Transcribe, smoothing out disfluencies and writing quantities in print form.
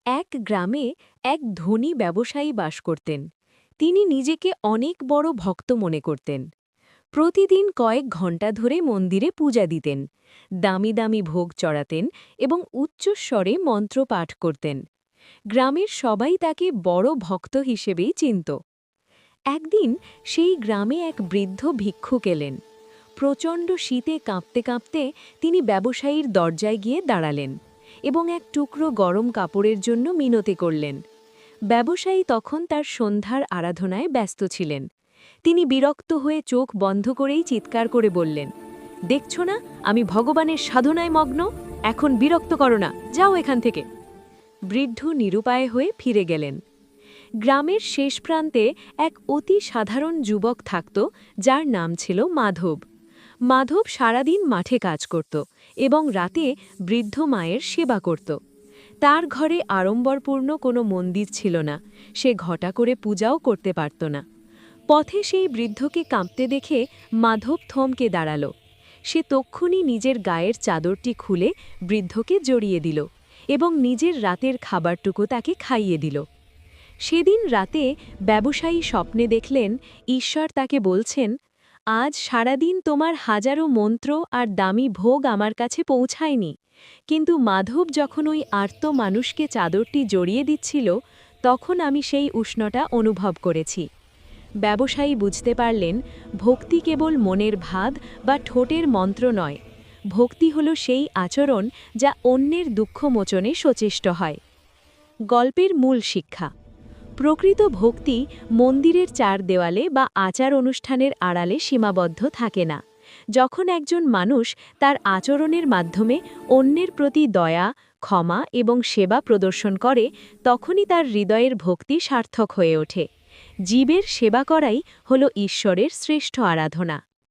এক গ্রামে এক ধনী ব্যবসায়ী বাস করতেন। তিনি নিজেকে অনেক বড় ভক্ত মনে করতেন। প্রতিদিন কয়েক ঘণ্টা ধরে মন্দিরে পূজা দিতেন, দামি দামি ভোগ চড়াতেন এবং উচ্চস্বরে মন্ত্র পাঠ করতেন। গ্রামের সবাই তাকে বড় ভক্ত হিসেবেই চিনত। একদিন সেই গ্রামে এক বৃদ্ধ ভিক্ষুক এলেন। প্রচণ্ড শীতে কাঁপতে কাঁপতে তিনি ব্যবসায়ীর দরজায় গিয়ে দাঁড়ালেন এবং এক টুকরো গরম কাপড়ের জন্য মিনতি করলেন। ব্যবসায়ী তখন তার সন্ধ্যার আরাধনায় ব্যস্ত ছিলেন। তিনি বিরক্ত হয়ে চোখ বন্ধ করেই চিৎকার করে বললেন, দেখছ না আমি ভগবানের সাধনায় মগ্ন, এখন বিরক্ত করো না, যাও এখান থেকে। বৃদ্ধ নিরুপায় হয়ে ফিরে গেলেন। গ্রামের শেষ প্রান্তে এক অতি সাধারণ যুবক থাকত, যার নাম ছিল মাধব। মাধব সারাদিন মাঠে কাজ করত এবং রাতে বৃদ্ধ মায়ের সেবা করত। তার ঘরে আড়ম্বরপূর্ণ কোনো মন্দির ছিল না, সে ঘটা করে পূজাও করতে পারত না। পথে সেই বৃদ্ধকে কাঁপতে দেখে মাধব থমকে দাঁড়াল। সে তক্ষুনি নিজের গায়ের চাদরটি খুলে বৃদ্ধকে জড়িয়ে দিল এবং নিজের রাতের খাবারটুকু তাকে খাইয়ে দিল। সেদিন রাতে ব্যবসায়ী স্বপ্নে দেখলেন ঈশ্বর তাকে বলছেন, আজ সারাদিন তোমার হাজারো মন্ত্র আর দামি ভোগ আমার কাছে পৌঁছায়নি, কিন্তু মাধব যখন ওই আর্ত মানুষকে চাদরটি জড়িয়ে দিচ্ছিল, তখন আমি সেই উষ্ণতা অনুভব করেছি। ব্যবসায়ী বুঝতে পারলেন, ভক্তি কেবল মনের ভাব বা ঠোঁটের মন্ত্র নয়, ভক্তি হল সেই আচরণ যা অন্যের দুঃখ মোচনে সচেষ্ট হয়। গল্পের মূল শিক্ষা: প্রকৃত ভক্তি মন্দিরের চার দেওয়ালে বা আচার অনুষ্ঠানের আড়ালে সীমাবদ্ধ থাকে না। যখন একজন মানুষ তার আচরণের মাধ্যমে অন্যের প্রতি দয়া, ক্ষমা এবং সেবা প্রদর্শন করে, তখনই তার হৃদয়ের ভক্তি সার্থক হয়ে ওঠে। জীবের সেবা করাই হল ঈশ্বরের শ্রেষ্ঠ আরাধনা।